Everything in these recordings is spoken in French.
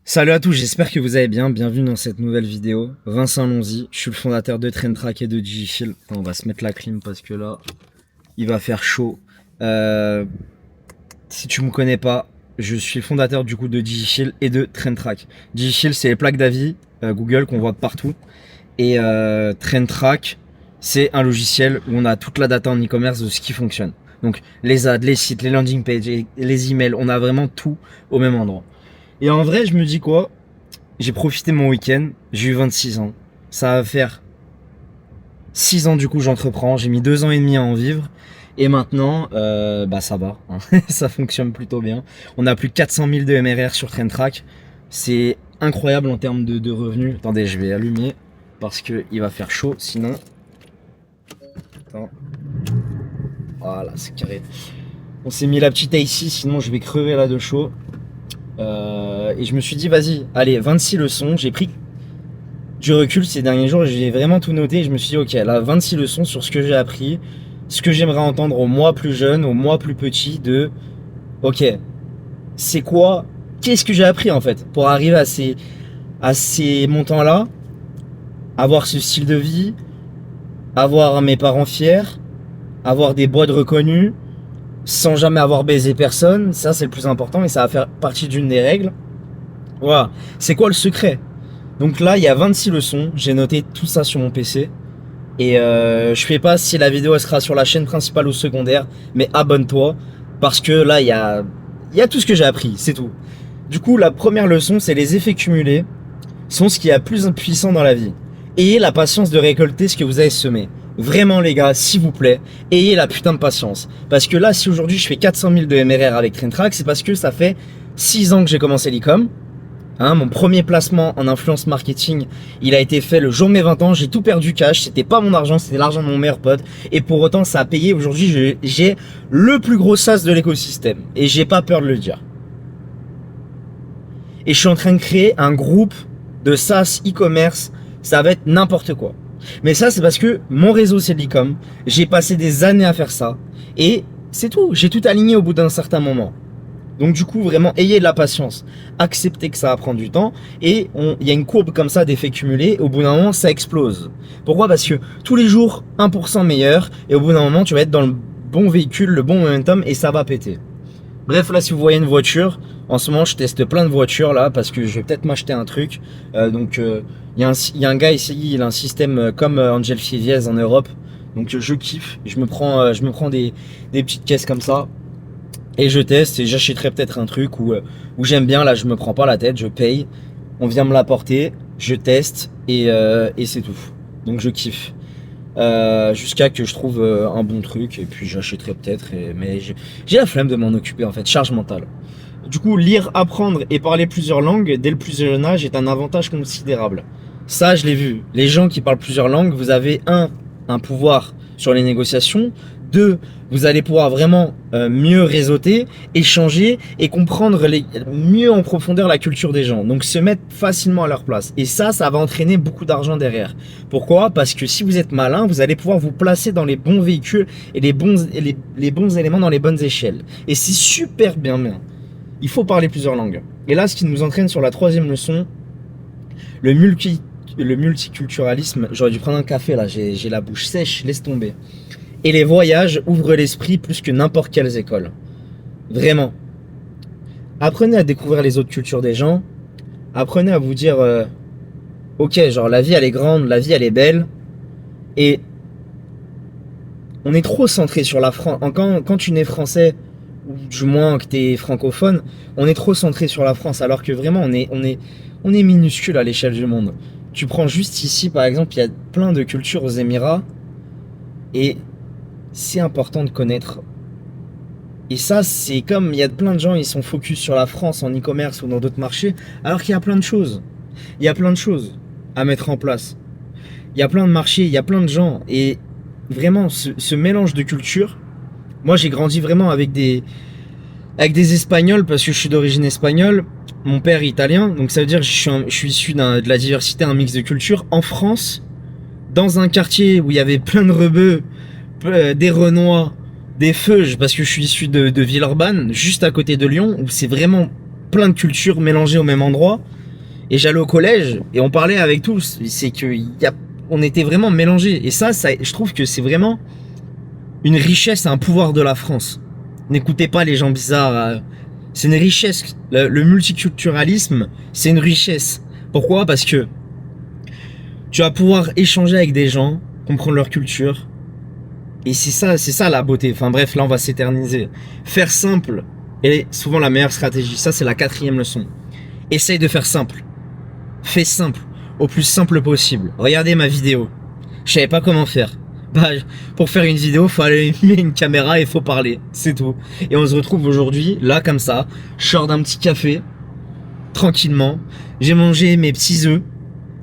Salut à tous, j'espère que vous allez bien, bienvenue dans cette nouvelle vidéo. Vincent Lonzy, je suis le fondateur de Traintrack et de Digifil. On va se mettre la clim parce que là, il va faire chaud. Si tu me connais pas, je suis le fondateur du coup de Digifil et de Traintrack. Digifil, c'est les plaques d'avis Google qu'on voit de partout. Et Traintrack, c'est un logiciel où on a toute la data en e-commerce de ce qui fonctionne. Donc les ads, les sites, les landing pages, les emails, on a vraiment tout au même endroit. Et en vrai, je me dis quoi? J'ai profité de mon week-end, j'ai eu 26 ans. Ça va faire 6 ans du coup j'entreprends, j'ai mis 2 ans et demi à en vivre. Et maintenant, ça va, hein. Ça fonctionne plutôt bien. On a plus de 400 000 de MRR sur Traintrack. C'est incroyable en termes de revenus. Attendez, je vais allumer parce qu'il va faire chaud, sinon... Attends. Voilà, c'est carré. On s'est mis la petite ici, sinon je vais crever là de chaud. Et je me suis dit, vas-y, allez, 26 leçons. J'ai pris du recul ces derniers jours, j'ai vraiment tout noté. Et je me suis dit, ok, là, 26 leçons sur ce que j'ai appris, ce que j'aimerais entendre au moi plus jeune, au moi plus petit, de, ok, c'est quoi, qu'est-ce que j'ai appris en fait, pour arriver à ces montants-là, avoir ce style de vie, avoir mes parents fiers, avoir des boîtes reconnues, sans jamais avoir baisé personne. Ça, c'est le plus important et ça va faire partie d'une des règles. Voilà, c'est quoi le secret? Donc là, il y a 26 leçons, j'ai noté tout ça sur mon PC. Et je fais pas si la vidéo elle sera sur la chaîne principale ou secondaire, mais abonne-toi, parce que là, il y a tout ce que j'ai appris, c'est tout. Du coup, la première leçon, c'est les effets cumulés sont ce qui est le plus puissant dans la vie. Ayez la patience de récolter ce que vous avez semé. Vraiment les gars, s'il vous plaît, ayez la putain de patience. Parce que là, si aujourd'hui je fais 400 000 de MRR avec Traintrack, c'est parce que ça fait 6 ans que j'ai commencé l'e-com. Hein, mon premier placement en influence marketing, il a été fait le jour de mes 20 ans. J'ai tout perdu cash, c'était pas mon argent, c'était l'argent de mon meilleur pote. Et pour autant, ça a payé. Aujourd'hui, j'ai le plus gros SaaS de l'écosystème. Et j'ai pas peur de le dire. Et je suis en train de créer un groupe de SaaS e-commerce. Ça va être n'importe quoi. Mais ça, c'est parce que mon réseau, c'est l'e-com. J'ai passé des années à faire ça. Et c'est tout. J'ai tout aligné au bout d'un certain moment. Donc du coup, vraiment, ayez de la patience. Acceptez que ça va prendre du temps. Et il y a une courbe comme ça d'effet cumulé. Au bout d'un moment, ça explose. Pourquoi? Parce que tous les jours, 1% meilleur. Et au bout d'un moment, tu vas être dans le bon véhicule, le bon momentum. Et ça va péter. Bref, là, si vous voyez une voiture, en ce moment, je teste plein de voitures là. Parce que je vais peut-être m'acheter un truc. Il y a un gars ici, il a un système comme Angel Fiviez en Europe. Donc je kiffe. Je me prends des petites caisses comme ça. Et je teste et j'achèterai peut-être un truc où j'aime bien. Là, je me prends pas la tête, je paye. On vient me l'apporter, je teste et c'est tout. Donc je kiffe. Jusqu'à que je trouve un bon truc et puis j'achèterai peut-être. Mais j'ai la flemme de m'en occuper en fait, charge mentale. Du coup, lire, apprendre et parler plusieurs langues dès le plus jeune âge est un avantage considérable. Ça, je l'ai vu. Les gens qui parlent plusieurs langues, vous avez un pouvoir sur les négociations. 2, vous allez pouvoir vraiment mieux réseauter, échanger et comprendre mieux en profondeur la culture des gens. Donc se mettre facilement à leur place. Et ça va entraîner beaucoup d'argent derrière. Pourquoi? Parce que si vous êtes malin, vous allez pouvoir vous placer dans les bons véhicules et les bons éléments dans les bonnes échelles. Et c'est super bien. Il faut parler plusieurs langues. Et là, ce qui nous entraîne sur la 3e leçon, le multiculturalisme. J'aurais dû prendre un café là, j'ai la bouche sèche, laisse tomber. Et les voyages ouvrent l'esprit plus que n'importe quelle école. Vraiment. Apprenez à découvrir les autres cultures des gens. Apprenez à vous dire, ok, genre la vie elle est grande, la vie elle est belle. Et on est trop centré sur la France. Quand tu nais français, ou du moins que tu es francophone, on est trop centré sur la France. Alors que vraiment on est minuscule à l'échelle du monde. Tu prends juste ici par exemple, il y a plein de cultures aux Émirats. Et c'est important de connaître. Et ça, c'est comme il y a plein de gens, ils sont focus sur la France en e-commerce ou dans d'autres marchés, alors qu'il y a plein de choses. Il y a plein de choses à mettre en place. Il y a plein de marchés, il y a plein de gens. Et vraiment, ce mélange de cultures, moi j'ai grandi vraiment avec des Espagnols parce que je suis d'origine espagnole. Mon père est italien, donc ça veut dire que je suis issu de la diversité, un mix de cultures. En France, dans un quartier où il y avait plein de rebeux, des Renois, des Feuges, parce que je suis issu de Villeurbanne, juste à côté de Lyon, où c'est vraiment plein de cultures mélangées au même endroit. Et j'allais au collège et on parlait avec tous. C'est que on était vraiment mélangés. Et ça, je trouve que c'est vraiment une richesse, un pouvoir de la France. N'écoutez pas les gens bizarres. C'est une richesse. Le multiculturalisme, c'est une richesse. Pourquoi? Parce que tu vas pouvoir échanger avec des gens, comprendre leur culture. Et c'est ça la beauté. Enfin bref, là on va s'éterniser. Faire simple est souvent la meilleure stratégie. Ça, c'est la 4e leçon. Essaye de faire simple. Fais simple, au plus simple possible. Regardez ma vidéo. Je savais pas comment faire. Bah, pour faire une vidéo, faut allumer une caméra et faut parler. C'est tout. Et on se retrouve aujourd'hui, là, comme ça. Je sors d'un petit café, tranquillement. J'ai mangé mes petits œufs,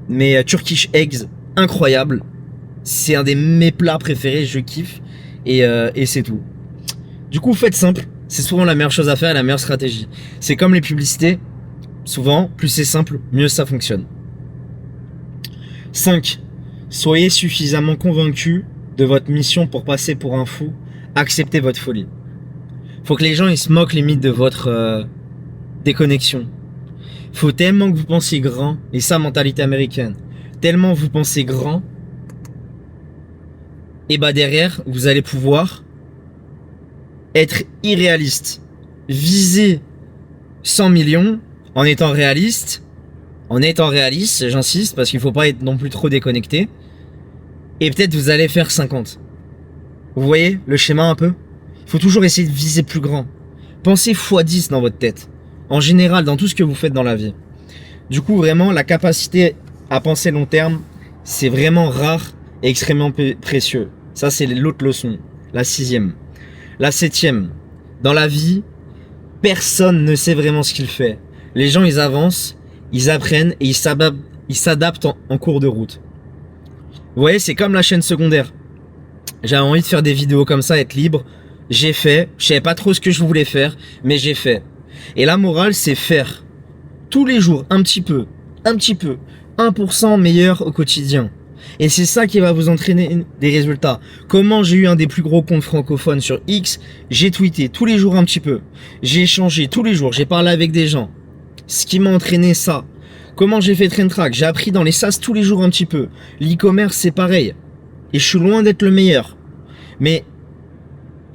mes Turkish eggs, incroyables. C'est un des mes plats préférés, je kiffe. Et c'est tout. Du coup, faites simple. C'est souvent la meilleure chose à faire et la meilleure stratégie. C'est comme les publicités. Souvent, plus c'est simple, mieux ça fonctionne. 5. Soyez suffisamment convaincu de votre mission pour passer pour un fou. Acceptez votre folie. Faut que les gens ils se moquent limite de votre déconnexion. Faut tellement que vous pensiez grand, et ça, mentalité américaine, tellement vous pensez grand, et bah derrière, vous allez pouvoir être irréaliste. Viser 100 millions en étant réaliste, j'insiste, parce qu'il faut pas être non plus trop déconnecté. Et peut-être vous allez faire 50. Vous voyez le schéma un peu? Il faut toujours essayer de viser plus grand. Pensez x10 dans votre tête. En général, dans tout ce que vous faites dans la vie. Du coup, vraiment, la capacité à penser long terme, c'est vraiment rare et extrêmement précieux. Ça, c'est l'autre leçon. La 6e. La 7e. Dans la vie, personne ne sait vraiment ce qu'il fait. Les gens, ils avancent, ils apprennent et ils s'adaptent en cours de route. Vous voyez, c'est comme la chaîne secondaire. J'avais envie de faire des vidéos comme ça, être libre. J'ai fait. Je savais pas trop ce que je voulais faire, mais j'ai fait. Et la morale, c'est faire. Tous les jours, un petit peu. 1% meilleur au quotidien. Et c'est ça qui va vous entraîner des résultats. Comment j'ai eu un des plus gros comptes francophones sur X? J'ai tweeté tous les jours un petit peu. J'ai échangé tous les jours. J'ai parlé avec des gens. Ce qui m'a entraîné ça. Comment j'ai fait TrendTrack? J'ai appris dans les SaaS tous les jours un petit peu. L'e-commerce, c'est pareil. Et je suis loin d'être le meilleur. Mais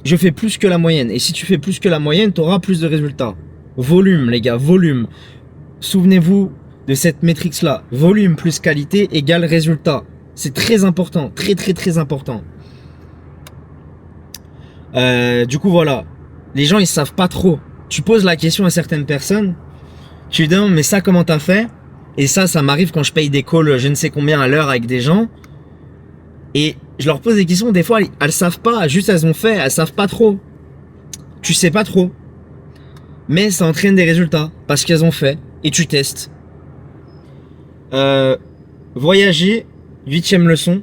je fais plus que la moyenne. Et si tu fais plus que la moyenne, tu auras plus de résultats. Volume, les gars, volume. Souvenez-vous de cette métrique-là. Volume plus qualité égale résultat. C'est très important. Très important. Du coup, voilà. Les gens, ils savent pas trop. Tu poses la question à certaines personnes. Tu lui demandes, mais ça, comment t'as fait? Et ça m'arrive quand je paye des calls je ne sais combien à l'heure avec des gens. Et je leur pose des questions, des fois, elles savent pas. Juste, elles ont fait, elles savent pas trop. Tu sais pas trop. Mais ça entraîne des résultats parce qu'elles ont fait. Et tu testes. Voyager, 8e leçon,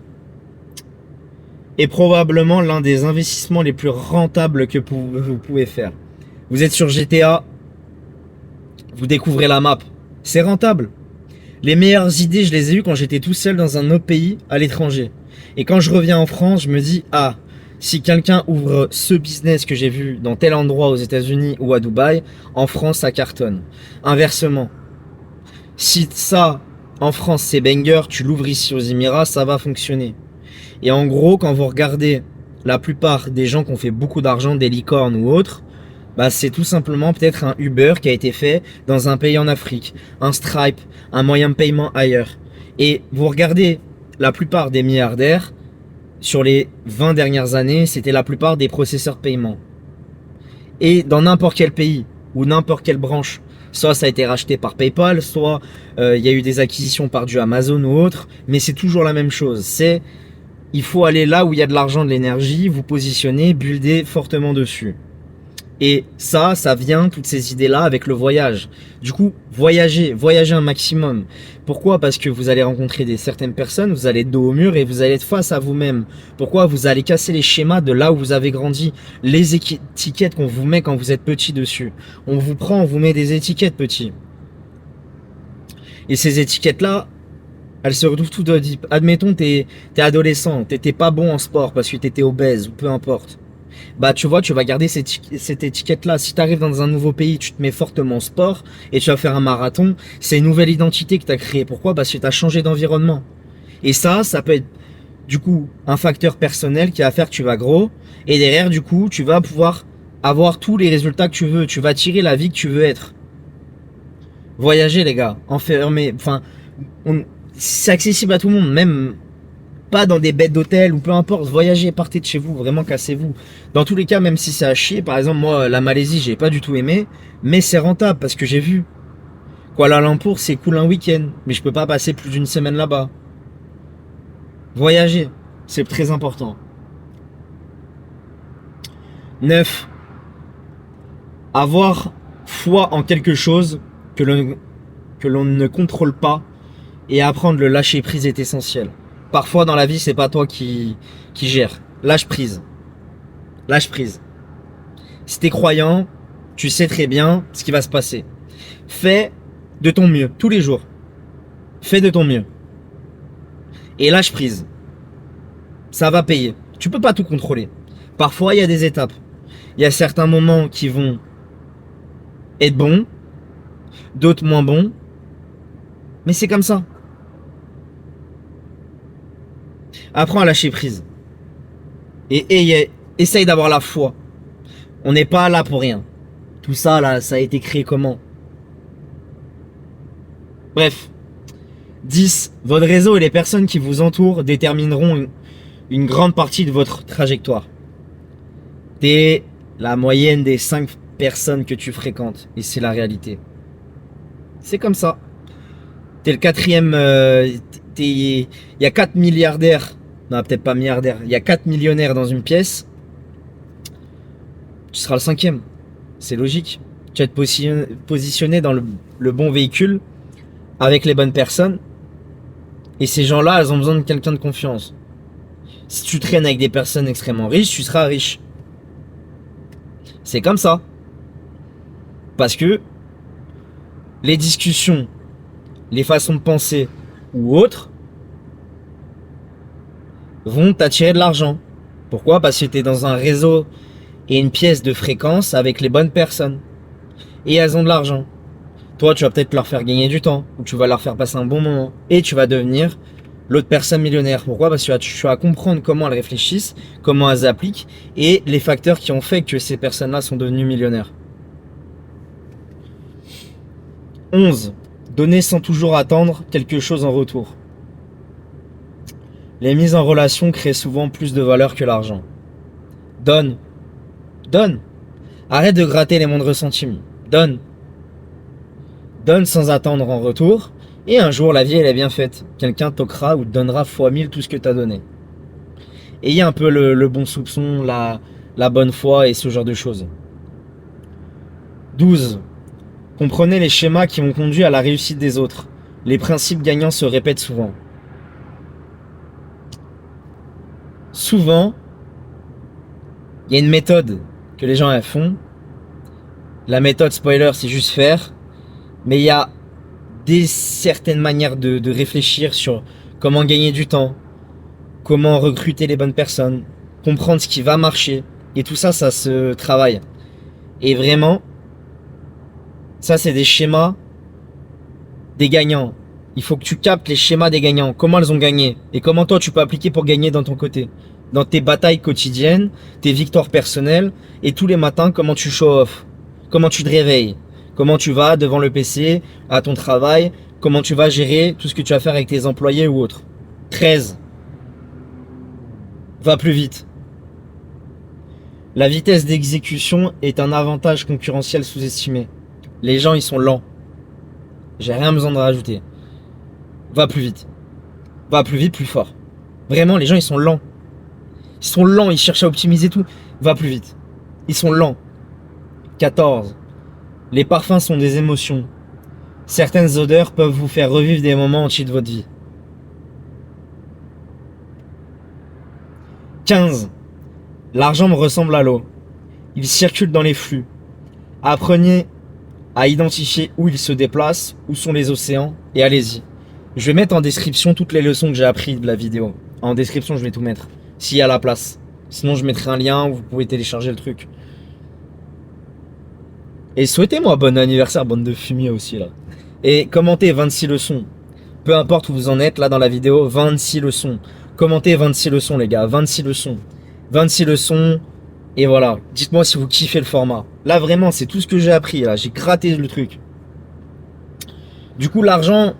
est probablement l'un des investissements les plus rentables que vous pouvez faire. Vous êtes sur GTA, vous découvrez la map. C'est rentable. Les meilleures idées, je les ai eues quand j'étais tout seul dans un autre pays, à l'étranger. Et quand je reviens en France, je me dis, ah, si quelqu'un ouvre ce business que j'ai vu dans tel endroit aux États-Unis ou à Dubaï, en France, ça cartonne. Inversement, si ça, en France, c'est banger, tu l'ouvres ici aux Émirats, ça va fonctionner. Et en gros, quand vous regardez la plupart des gens qui ont fait beaucoup d'argent, des licornes ou autres, bah c'est tout simplement peut-être un Uber qui a été fait dans un pays en Afrique, un Stripe, un moyen de paiement ailleurs. Et vous regardez la plupart des milliardaires, sur les 20 dernières années, c'était la plupart des processeurs paiement. Et dans n'importe quel pays ou n'importe quelle branche, soit ça a été racheté par PayPal, soit il y a eu des acquisitions par du Amazon ou autre, mais c'est toujours la même chose. C'est, il faut aller là où il y a de l'argent, de l'énergie, vous positionner, builder fortement dessus. Et ça vient, toutes ces idées-là, avec le voyage. Du coup, voyagez un maximum. Pourquoi? Parce que vous allez rencontrer certaines personnes, vous allez être dos au mur et vous allez être face à vous-même. Pourquoi? Vous allez casser les schémas de là où vous avez grandi, les étiquettes qu'on vous met quand vous êtes petit dessus. On vous prend, on vous met des étiquettes petit. Et ces étiquettes-là, elles se retrouvent toutes. Admettons, t'es adolescent, t'étais pas bon en sport parce que t'étais obèse ou peu importe. Bah tu vois, tu vas garder cette étiquette-là. Si tu arrives dans un nouveau pays, tu te mets fortement au sport et tu vas faire un marathon, c'est une nouvelle identité que tu as créée. Pourquoi? Parce que tu as changé d'environnement. Et ça peut être du coup un facteur personnel qui va faire que tu vas gros. Et derrière, du coup, tu vas pouvoir avoir tous les résultats que tu veux. Tu vas tirer la vie que tu veux être. Voyager, les gars. Enfermer. Enfin, c'est accessible à tout le monde. Même pas dans des bêtes d'hôtel ou peu importe. Voyagez, partez de chez vous. Vraiment, cassez-vous. Dans tous les cas, même si c'est à chier. Par exemple, moi, la Malaisie, j'ai pas du tout aimé. Mais c'est rentable parce que j'ai vu. Kuala Lumpur, c'est cool un week-end. Mais je peux pas passer plus d'une semaine là-bas. Voyager, c'est très important. 9. Avoir foi en quelque chose que l'on ne contrôle pas et apprendre le lâcher prise est essentiel. Parfois dans la vie, c'est pas toi qui gère. Lâche prise. Lâche prise. Si t'es croyant, tu sais très bien ce qui va se passer. Fais de ton mieux tous les jours. Fais de ton mieux. Et lâche prise. Ça va payer. Tu peux pas tout contrôler. Parfois, il y a des étapes. Il y a certains moments qui vont être bons, d'autres moins bons. Mais c'est comme ça. Apprends à lâcher prise. Et essaye d'avoir la foi. On n'est pas là pour rien. Tout ça, là, ça a été créé comment? Bref. 10. Votre réseau et les personnes qui vous entourent détermineront une grande partie de votre trajectoire. T'es la moyenne des 5 personnes que tu fréquentes. Et c'est la réalité. C'est comme ça. T'es le quatrième... il y a 4 milliardaires. Non, peut-être pas milliardaires. Il y a 4 millionnaires dans une pièce. Tu seras le 5e. C'est logique. Tu vas te positionner dans le bon véhicule avec les bonnes personnes. Et ces gens-là, elles ont besoin de quelqu'un de confiance. Si tu traînes avec des personnes extrêmement riches, tu seras riche. C'est comme ça. Parce que les discussions, les façons de penser ou autres vont t'attirer de l'argent. Pourquoi? Parce que tu es dans un réseau et une pièce de fréquence avec les bonnes personnes. Et elles ont de l'argent. Toi, tu vas peut-être leur faire gagner du temps, ou tu vas leur faire passer un bon moment. Et tu vas devenir l'autre personne millionnaire. Pourquoi? Parce que tu vas comprendre comment elles réfléchissent, comment elles appliquent, et les facteurs qui ont fait que ces personnes-là sont devenues millionnaires. 11. Donner sans toujours attendre quelque chose en retour. Les mises en relation créent souvent plus de valeur que l'argent. Donne. Donne. Arrête de gratter les moindres centimes. Donne. Donne sans attendre en retour. Et un jour, la vie, elle est bien faite. Quelqu'un toquera ou te donnera fois 1000 tout ce que tu as donné. Ayez un peu le bon soupçon, la bonne foi et ce genre de choses. 12. Comprenez les schémas qui ont conduit à la réussite des autres. Les principes gagnants se répètent souvent. Souvent, il y a une méthode que les gens font. La méthode spoiler, c'est juste faire. Mais il y a certaines manières de réfléchir sur comment gagner du temps, comment recruter les bonnes personnes, comprendre ce qui va marcher. Et tout ça, ça se travaille. Et vraiment, ça c'est des schémas des gagnants. Il faut que tu captes les schémas des gagnants, comment elles ont gagné et comment toi tu peux appliquer pour gagner dans ton côté. Dans tes batailles quotidiennes, tes victoires personnelles et tous les matins comment tu show off, comment tu te réveilles, comment tu vas devant le PC, à ton travail, comment tu vas gérer tout ce que tu vas faire avec tes employés ou autres. 13. Va plus vite. La vitesse d'exécution est un avantage concurrentiel sous-estimé. Les gens ils sont lents. J'ai rien besoin de rajouter. Va plus vite. Va plus vite, plus fort. Vraiment, les gens ils sont lents. Ils sont lents, ils cherchent à optimiser tout. Va plus vite. Ils sont lents. 14. Les parfums sont des émotions. Certaines odeurs peuvent vous faire revivre des moments entiers de votre vie. 15. L'argent me ressemble à l'eau. Il circule dans les flux. Apprenez à identifier où il se déplace, où sont les océans, et allez-y. Je vais mettre en description toutes les leçons que j'ai apprises de la vidéo. En description, je vais tout mettre, s'il y a la place. Sinon, je mettrai un lien où vous pouvez télécharger le truc. Et souhaitez-moi bon anniversaire, bande de fumier aussi là. Et commentez 26 leçons. Peu importe où vous en êtes là dans la vidéo, 26 leçons. Commentez 26 leçons les gars, 26 leçons. 26 leçons. Et voilà, dites-moi si vous kiffez le format. Là vraiment, c'est tout ce que j'ai appris là, j'ai gratté le truc. Du coup, l'argent,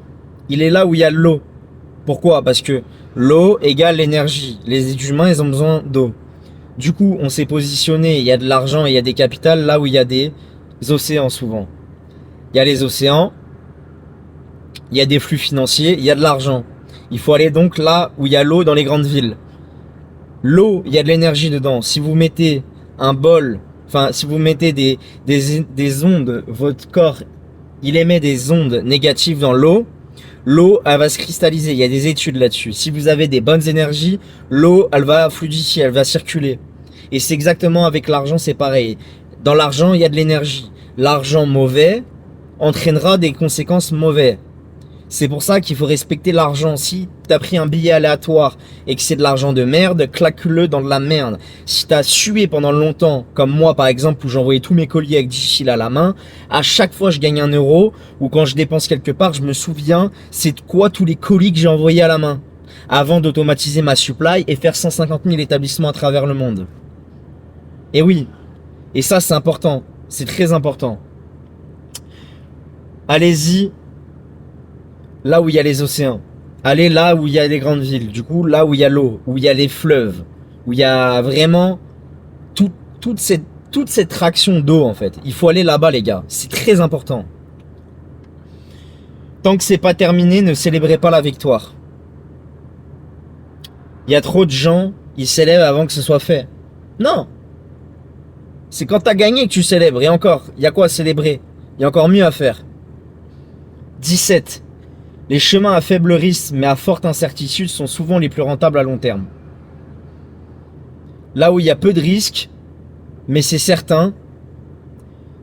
il est là où il y a l'eau. Pourquoi? Parce que l'eau égale l'énergie. Les humains, ils ont besoin d'eau. Du coup, on s'est positionné, il y a de l'argent et il y a des capitales là où il y a des océans souvent. Il y a les océans, il y a des flux financiers, il y a de l'argent. Il faut aller donc là où il y a l'eau dans les grandes villes. L'eau, il y a de l'énergie dedans. Si vous mettez un bol, enfin si vous mettez des ondes, votre corps, il émet des ondes négatives dans l'eau. L'eau, elle va se cristalliser. Il y a des études là-dessus. Si vous avez des bonnes énergies, l'eau, elle va fluidifier, elle va circuler. Et c'est exactement avec l'argent, c'est pareil. Dans l'argent, il y a de l'énergie. L'argent mauvais entraînera des conséquences mauvaises. C'est pour ça qu'il faut respecter l'argent. Si t'as pris un billet aléatoire et que c'est de l'argent de merde, claque-le dans de la merde. Si t'as sué pendant longtemps, comme moi par exemple, où j'envoyais tous mes colis avec 10 fils à la main, à chaque fois je gagne 1 euro, ou quand je dépense quelque part, je me souviens c'est de quoi tous les colis que j'ai envoyés à la main, avant d'automatiser ma supply et faire 150 000 établissements à travers le monde. Et oui, et ça c'est important, c'est très important. Allez-y là où il y a les océans. Allez là où il y a les grandes villes. Du coup, là où il y a l'eau, où il y a les fleuves, où il y a vraiment toute cette traction d'eau en fait. Il faut aller là-bas les gars. C'est très important. Tant que c'est pas terminé, ne célébrez pas la victoire. Il y a trop de gens, ils célèbrent avant que ce soit fait. Non. C'est quand t'as gagné que tu célèbres. Et encore, il y a quoi à célébrer? Il y a encore mieux à faire. 17. Les chemins à faible risque mais à forte incertitude sont souvent les plus rentables à long terme. Là où il y a peu de risques, mais c'est certain,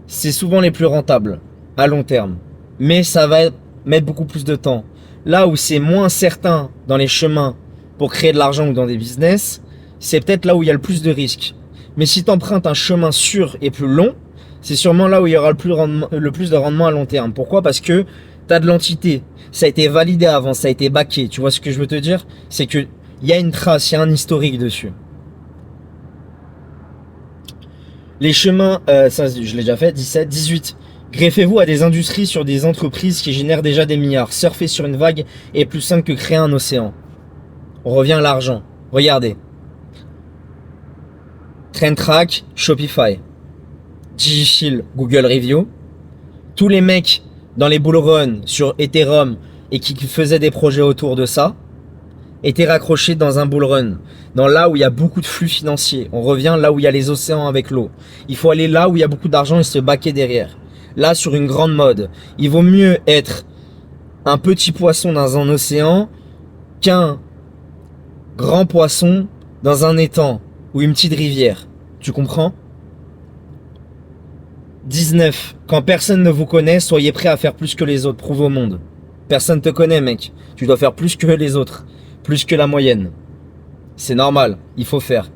c'est souvent les plus rentables à long terme. Mais ça va mettre beaucoup plus de temps. Là où c'est moins certain dans les chemins pour créer de l'argent ou dans des business, c'est peut-être là où il y a le plus de risques. Mais si tu empruntes un chemin sûr et plus long, c'est sûrement là où il y aura le plus de rendement à long terme. Pourquoi? Parce que tu as de l'entité. Ça a été validé avant, ça a été backé. Tu vois ce que je veux te dire? C'est que il y a une trace, il y a un historique dessus. Les chemins, ça je l'ai déjà fait, 17, 18. Greffez-vous à des industries sur des entreprises qui génèrent déjà des milliards. Surfer sur une vague est plus simple que créer un océan. On revient à l'argent. Regardez. TrendTrack, Shopify. DigiShield, Google Review. Tous les mecs dans les bullruns sur Ethereum et qui faisaient des projets autour de ça étaient raccrochés dans un bullrun. Dans là où il y a beaucoup de flux financiers. On revient là où il y a les océans avec l'eau. Il faut aller là où il y a beaucoup d'argent et se baquer derrière. Là sur une grande mode. Il vaut mieux être un petit poisson dans un océan qu'un grand poisson dans un étang ou une petite rivière. Tu comprends? 19. Quand personne ne vous connaît, soyez prêt à faire plus que les autres. Prouve au monde. Personne te connaît, mec. Tu dois faire plus que les autres. Plus que la moyenne. C'est normal. Il faut faire.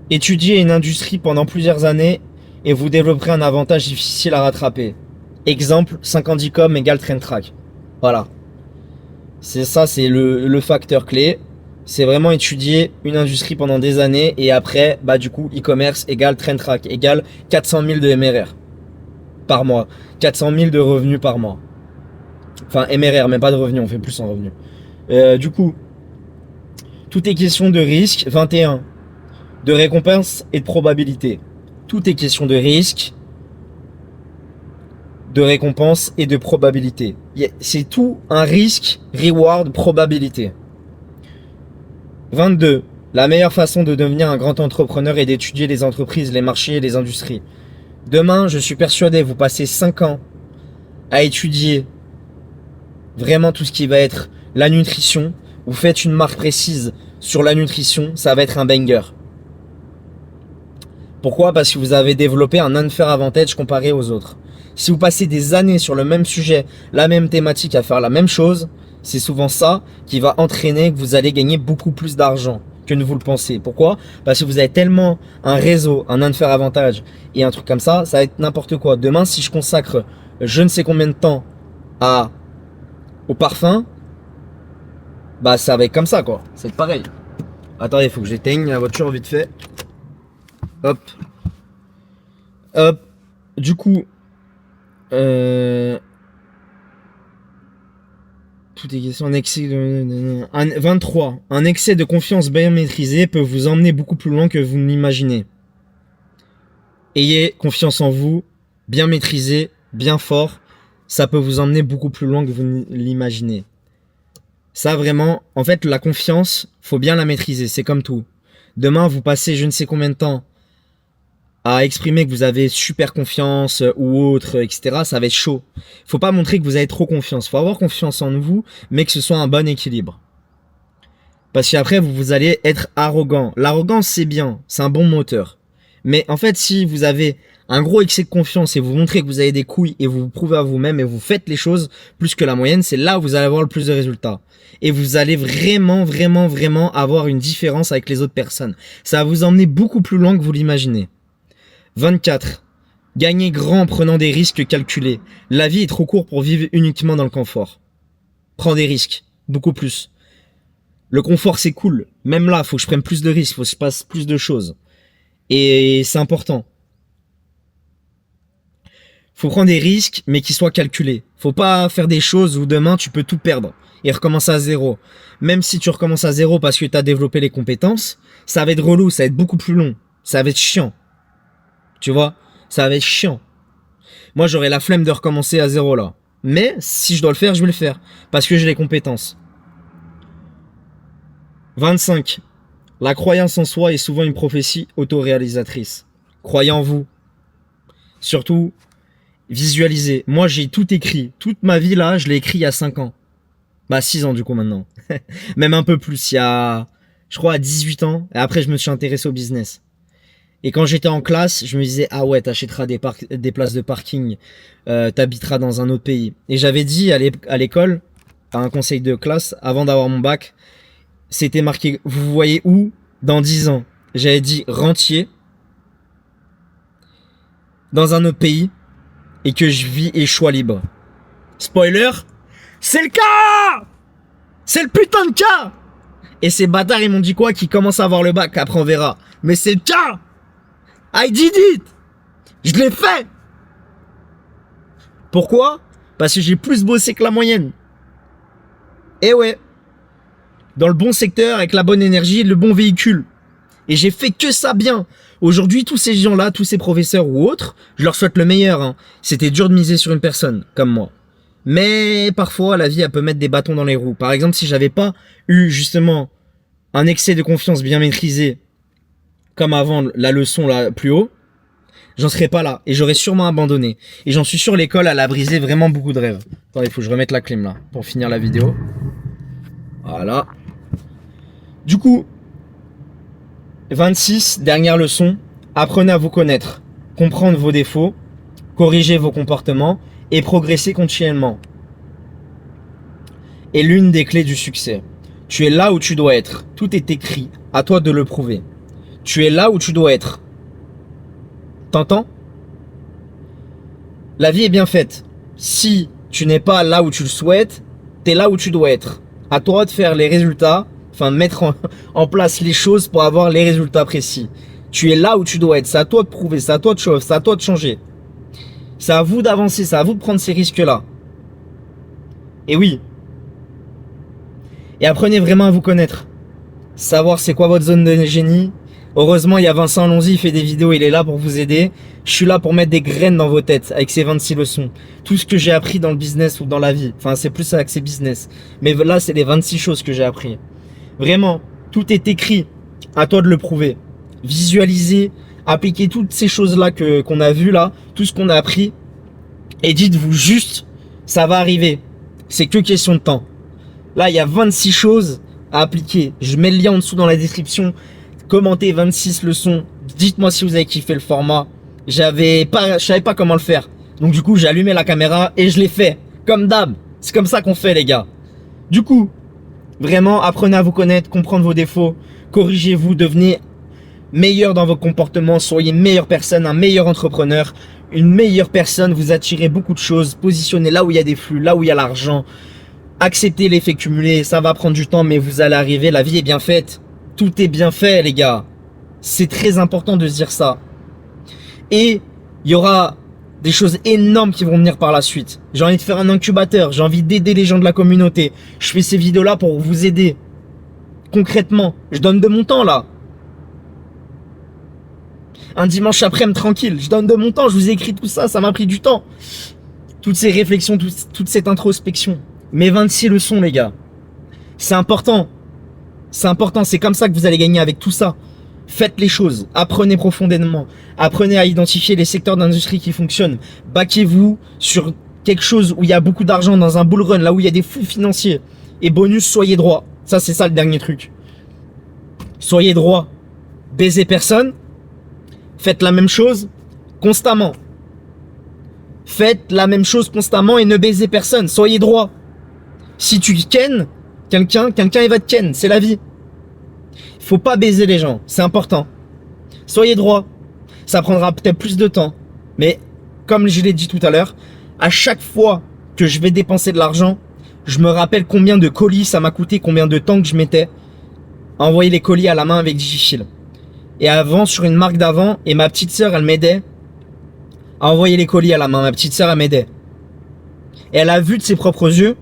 Étudiez une industrie pendant plusieurs années et vous développerez un avantage difficile à rattraper. Exemple, 50com égale TrendTrack. Voilà. C'est ça, c'est le facteur clé. C'est vraiment étudier une industrie pendant des années et après, bah du coup, e-commerce égale TrendTrack égale 400 000 de MRR par mois. 400 000 de revenus par mois. Enfin, MRR, mais pas de revenus, on fait plus en revenus. Du coup, tout est question de risque. 21. De récompense et de probabilité. Tout est question de risque, de récompense et de probabilité. C'est tout un risque, reward, probabilité. 22. La meilleure façon de devenir un grand entrepreneur est d'étudier les entreprises, les marchés et les industries. Demain, je suis persuadé, vous passez 5 ans à étudier vraiment tout ce qui va être la nutrition. Vous faites une marque précise sur la nutrition, ça va être un banger. Pourquoi? Parce que vous avez développé un unfair advantage comparé aux autres. Si vous passez des années sur le même sujet, la même thématique, à faire la même chose, c'est souvent ça qui va entraîner que vous allez gagner beaucoup plus d'argent que ne vous le pensez. Pourquoi? Parce que vous avez tellement un réseau, un unfair avantage et un truc comme ça va être n'importe quoi. Demain, si je consacre je ne sais combien de temps au parfum, bah ça va être comme ça quoi. C'est pareil. Attendez, il faut que j'éteigne la voiture vite fait. Hop. Hop. Du coup, tout est question. 23. Un excès de confiance bien maîtrisé peut vous emmener beaucoup plus loin que vous ne l'imaginez. Ayez confiance en vous, bien maîtrisé, bien fort. Ça peut vous emmener beaucoup plus loin que vous ne l'imaginez. Ça vraiment, en fait, la confiance, faut bien la maîtriser. C'est comme tout. Demain, vous passez je ne sais combien de temps à exprimer que vous avez super confiance ou autre, etc. Ça va être chaud. Faut pas montrer que vous avez trop confiance. Faut avoir confiance en vous, mais que ce soit un bon équilibre. Parce qu'après, vous allez être arrogant. L'arrogance, c'est bien. C'est un bon moteur. Mais en fait, si vous avez un gros excès de confiance et vous montrez que vous avez des couilles et vous vous prouvez à vous-même et vous faites les choses plus que la moyenne, c'est là où vous allez avoir le plus de résultats. Et vous allez vraiment, vraiment, vraiment avoir une différence avec les autres personnes. Ça va vous emmener beaucoup plus loin que vous l'imaginez. 24. Gagnez grand en prenant des risques calculés. La vie est trop courte pour vivre uniquement dans le confort. Prends des risques. Beaucoup plus. Le confort, c'est cool. Même là, faut que je prenne plus de risques. Faut que je passe plus de choses. Et c'est important. Faut prendre des risques, mais qui soient calculés. Faut pas faire des choses où demain, tu peux tout perdre et recommencer à zéro. Même si tu recommences à zéro parce que tu as développé les compétences, ça va être relou, ça va être beaucoup plus long. Ça va être chiant. Tu vois, ça va être chiant. Moi, j'aurais la flemme de recommencer à zéro là. Mais si je dois le faire, je vais le faire. Parce que j'ai les compétences. 25. La croyance en soi est souvent une prophétie autoréalisatrice. Croyez en vous. Surtout, visualisez. Moi, j'ai tout écrit. Toute ma vie là, je l'ai écrit il y a 5 ans. Bah 6 ans du coup maintenant. Même un peu plus. Il y a, je crois, à 18 ans. Et après, je me suis intéressé au business. Et quand j'étais en classe, je me disais, ah ouais, t'achèteras des places de parking, t'habiteras dans un autre pays. Et j'avais dit à l'école, à un conseil de classe, avant d'avoir mon bac, c'était marqué, vous voyez où dans 10 ans? J'avais dit rentier, dans un autre pays, et que je vis et choix libre. Spoiler, c'est le cas! C'est le putain de cas! Et ces bâtards, ils m'ont dit quoi? Qu'ils commencent à avoir le bac, après on verra. Mais c'est le cas! I did it! Je l'ai fait! Pourquoi? Parce que j'ai plus bossé que la moyenne. Et ouais. Dans le bon secteur, avec la bonne énergie et le bon véhicule. Et j'ai fait que ça bien. Aujourd'hui, tous ces gens-là, tous ces professeurs ou autres, je leur souhaite le meilleur. Hein. C'était dur de miser sur une personne, comme moi. Mais parfois, la vie, elle peut mettre des bâtons dans les roues. Par exemple, si j'avais pas eu, justement, un excès de confiance bien maîtrisé, comme avant la leçon là plus haut, j'en serais pas là et j'aurais sûrement abandonné. Et j'en suis sûr, l'école elle a brisé vraiment beaucoup de rêves. Attendez, il faut que je remette la clim là pour finir la vidéo. Voilà. Du coup, 26, dernière leçon. Apprenez à vous connaître, comprendre vos défauts, corriger vos comportements et progresser continuellement. Et l'une des clés du succès. Tu es là où tu dois être. Tout est écrit. À toi de le prouver. Tu es là où tu dois être. T'entends? La vie est bien faite. Si tu n'es pas là où tu le souhaites, t'es là où tu dois être. À toi de faire les résultats, enfin mettre en place les choses pour avoir les résultats précis. Tu es là où tu dois être. C'est à toi de prouver, c'est à toi de chauffer, c'est à toi de changer. C'est à vous d'avancer, c'est à vous de prendre ces risques-là. Et oui. Et apprenez vraiment à vous connaître. Savoir c'est quoi votre zone de génie. Heureusement, il y a Vincent Alonzi, il fait des vidéos, il est là pour vous aider. Je suis là pour mettre des graines dans vos têtes avec ces 26 leçons. Tout ce que j'ai appris dans le business ou dans la vie. Enfin, c'est plus avec ces business. Mais là, c'est les 26 choses que j'ai appris. Vraiment, tout est écrit. À toi de le prouver. Visualisez, appliquez toutes ces choses-là qu'on a vues là, tout ce qu'on a appris. Et dites-vous juste, ça va arriver. C'est que question de temps. Là, il y a 26 choses à appliquer. Je mets le lien en dessous dans la description. Commentez 26 leçons. Dites-moi si vous avez kiffé le format. Je savais pas comment le faire. Donc du coup, j'ai allumé la caméra et je l'ai fait. Comme d'hab. C'est comme ça qu'on fait, les gars. Du coup, vraiment, apprenez à vous connaître, comprendre vos défauts, Corrigez-vous, devenez meilleur dans vos comportements, soyez une meilleure personne, un meilleur entrepreneur, une meilleure personne, vous attirez beaucoup de choses, positionnez là où il y a des flux, là où il y a l'argent, acceptez l'effet cumulé, ça va prendre du temps mais vous allez arriver, la vie est bien faite, tout est bien fait les gars, c'est très important de se dire ça. Et il y aura des choses énormes qui vont venir par la suite. J'ai envie de faire un incubateur, j'ai envie d'aider les gens de la communauté, je fais ces vidéos là pour vous aider, concrètement, je donne de mon temps là. Un dimanche après-midi tranquille, je donne de mon temps, je vous ai écrit tout ça, ça m'a pris du temps. Toutes ces réflexions, toute cette introspection. Mes 26 leçons les gars. C'est important. C'est important, c'est comme ça que vous allez gagner avec tout ça. Faites les choses, apprenez profondément. Apprenez à identifier les secteurs d'industrie qui fonctionnent. Baquez-vous sur quelque chose où il y a beaucoup d'argent dans un bull run, là où il y a des flux financiers. Et bonus, soyez droit. Ça c'est ça le dernier truc. Soyez droit. Baisez personne. Faites la même chose constamment. Faites la même chose constamment et ne baisez personne. Soyez droit. Si tu ken quelqu'un il va te ken. C'est la vie. Il faut pas baiser les gens. C'est important. Soyez droit. Ça prendra peut-être plus de temps. Mais comme je l'ai dit tout à l'heure, à chaque fois que je vais dépenser de l'argent, je me rappelle combien de colis ça m'a coûté, combien de temps que je mettais à envoyer les colis à la main avec Digifil. Et avant, sur une marque d'avant, et ma petite sœur, elle m'aidait à envoyer les colis à la main. Ma petite sœur, elle m'aidait. Et elle a vu de ses propres yeux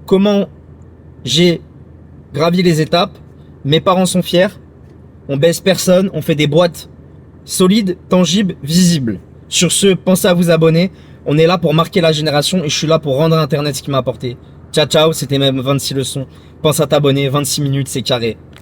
comment j'ai gravi les étapes. Mes parents sont fiers. On baisse personne. On fait des boîtes solides, tangibles, visibles. Sur ce, pensez à vous abonner. On est là pour marquer la génération et je suis là pour rendre Internet ce qu'il m'a apporté. Ciao, ciao. C'était même 26 leçons. Pense à t'abonner. 26 minutes, c'est carré.